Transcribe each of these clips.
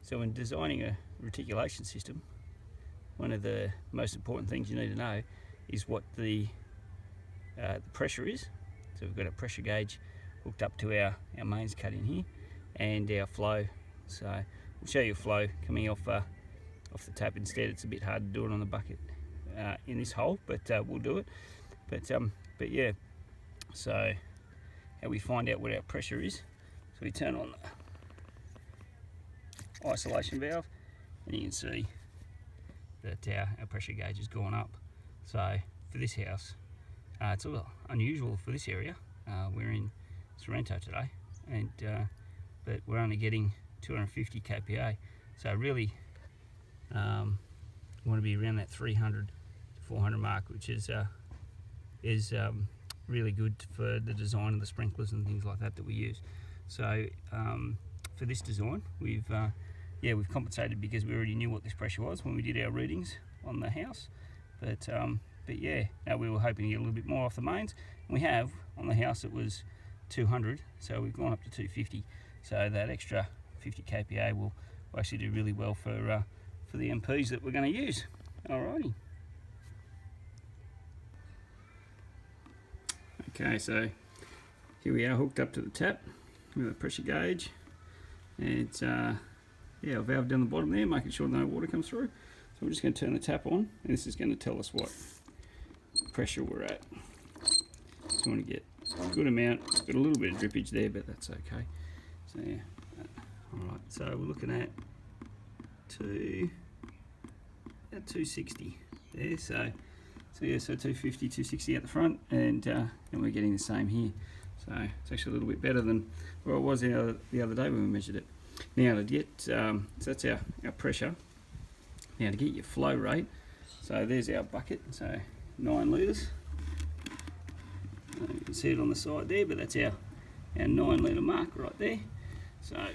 So when designing a reticulation system, one of the most important things you need to know is what the pressure is. So we've got a pressure gauge hooked up to our mains cut in here, and our flow. So we'll show you flow coming off the tap instead. It's a bit hard to do it on the bucket in this hole, but we'll do it. But yeah, so how we find out what our pressure is, so we turn on the isolation valve, and you can see that our pressure gauge has gone up. So for this house, it's a little unusual for this area. We're in Sorrento today, and but we're only getting 250 kPa. So really want to be around that 300 to 400 mark, which is really good for the design of the sprinklers and things like that we use. So for this design, we've compensated because we already knew what this pressure was when we did our readings on the house. But yeah, now we were hoping to get a little bit more off the mains. And we have on the house. It was 200, so we've gone up to 250. So that extra 50 kPa will actually do really well for the MPs that we're going to use. Alrighty. Okay, so here we are hooked up to the tap with a pressure gauge, and it's a valve down the bottom there, making sure no water comes through. So we're just going to turn the tap on, and this is going to tell us what pressure we're at. So we want to get a good amount. It's got a little bit of drippage there, but that's okay. So yeah, alright, so we're looking at 260 there. So 250, 260 at the front, and we're getting the same here. So it's actually a little bit better than where it was the other day when we measured it. Now to get, so that's our pressure. Now to get your flow rate, so there's our bucket, so 9 litres. You can see it on the side there, but that's our 9 litre mark right there. So now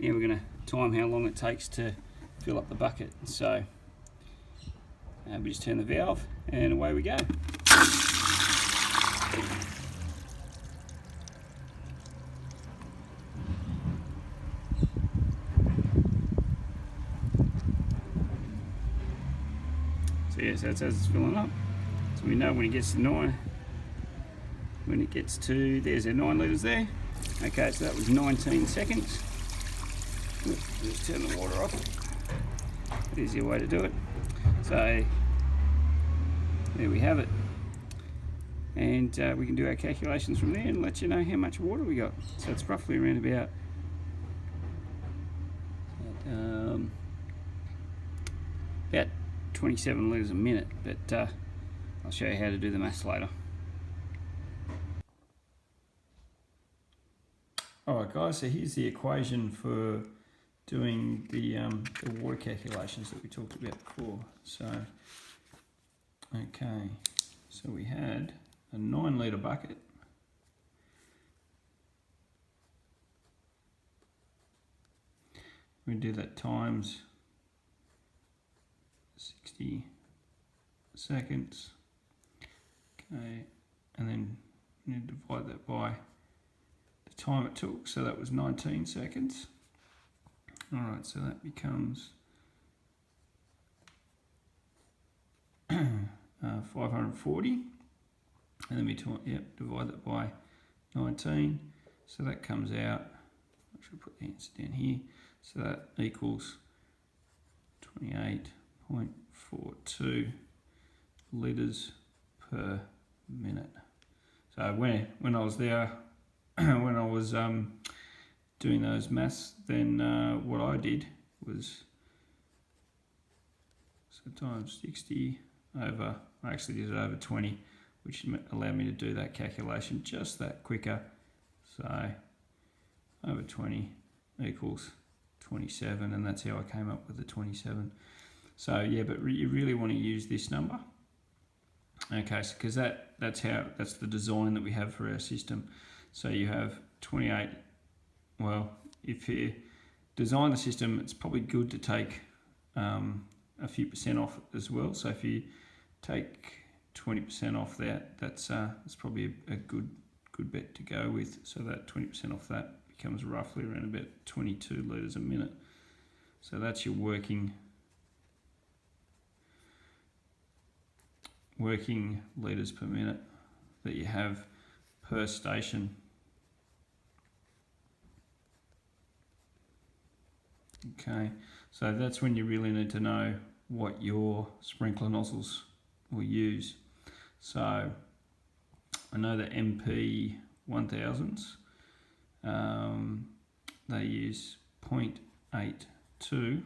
we're going to time how long it takes to fill up the bucket. So we just turn the valve and away we go. So yes, that's as it's filling up. So we know when it gets to 9, when it gets to, there's our 9 litres there. Okay, so that was 19 seconds. Just turn the water off. Easier way to do it. So there we have it. And we can do our calculations from there and let you know how much water we got. So it's roughly around about 27 litres a minute, but I'll show you how to do the maths later. Alright guys, so here's the equation for doing the water calculations that we talked about before. So, okay, so we had a 9 litre bucket. We do that times 60 seconds. Okay, and then we need to divide that by the time it took, so that was 19 seconds. Alright, so that becomes 540, and then we divide that by 19, so that comes out, I should put the answer down here, so that equals 28.42 litres per minute. So when I was there, when I was doing those maths, then what I did was, so times 60 over, I actually did it over 20, which allowed me to do that calculation just that quicker. So over 20 equals 27, and that's how I came up with the 27. So yeah, but you really want to use this number. Okay, so because that's the design that we have for our system. So you have 28. Well, if you design the system, it's probably good to take a few percent off as well. So if you take 20% off that, that's probably a good bet to go with. So that 20% off that becomes roughly around about 22 litres a minute. So that's your working litres per minute that you have per station. Okay, so that's when you really need to know what your sprinkler nozzles will use. So I know the MP 1000s, they use 0.82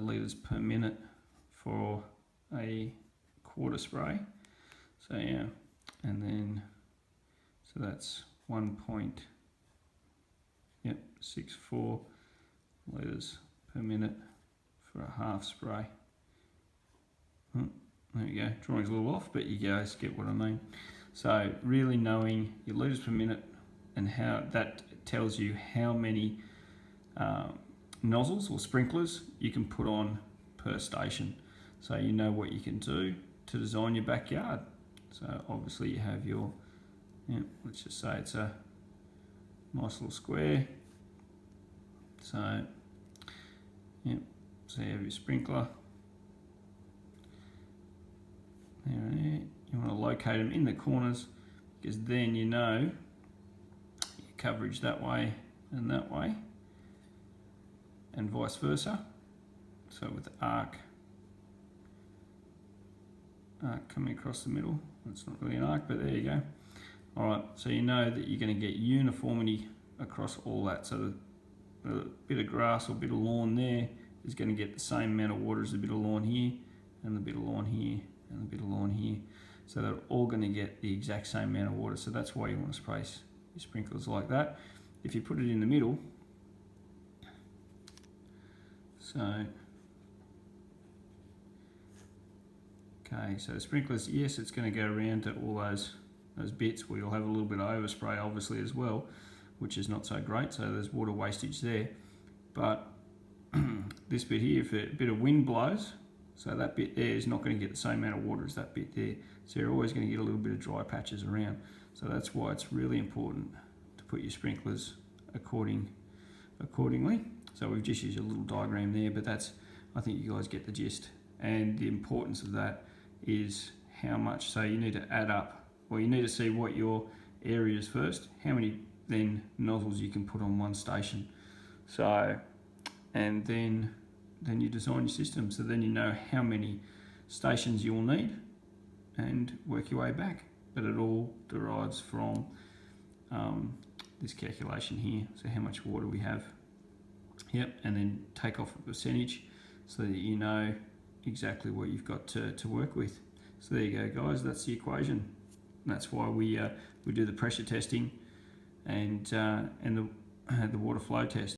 litres per minute for a quarter spray. So yeah, and then so that's 1.64 litres per minute for a half spray. There you go, drawing's a little off, but you guys get what I mean. So really knowing your litres per minute and how that tells you how many nozzles or sprinklers you can put on per station. So you know what you can do to design your backyard. So obviously you have your, let's just say it's a nice little square. So so you have your sprinkler. There. You want to locate them in the corners, because then you know your coverage that way, and vice versa. So with the arc coming across the middle, that's not really an arc, but there you go. Alright, so you know that you're going to get uniformity across all that. So the bit of grass or bit of lawn there is going to get the same amount of water as the bit of lawn here, and the bit of lawn here, and the bit of lawn here. So they're all going to get the exact same amount of water. So that's why you want to spray your sprinklers like that. If you put it in the middle, so okay, so sprinklers, yes, it's going to go around to all those bits where you'll have a little bit of overspray obviously as well, which is not so great, so there's water wastage there. But this bit here, if a bit of wind blows, so that bit there is not going to get the same amount of water as that bit there. So you're always going to get a little bit of dry patches around. So that's why it's really important to put your sprinklers accordingly. So we've just used a little diagram there, but that's, I think you guys get the gist. And the importance of that is how much, so you need to add up, or you need to see what your area is first, how many then nozzles you can put on one station. So, and then you design your system, so then you know how many stations you'll need and work your way back. But it all derives from this calculation here, so how much water we have. Yep, and then take off a percentage so that you know exactly what you've got to work with. So there you go, guys, that's the equation. And that's why we do the pressure testing and the water flow test.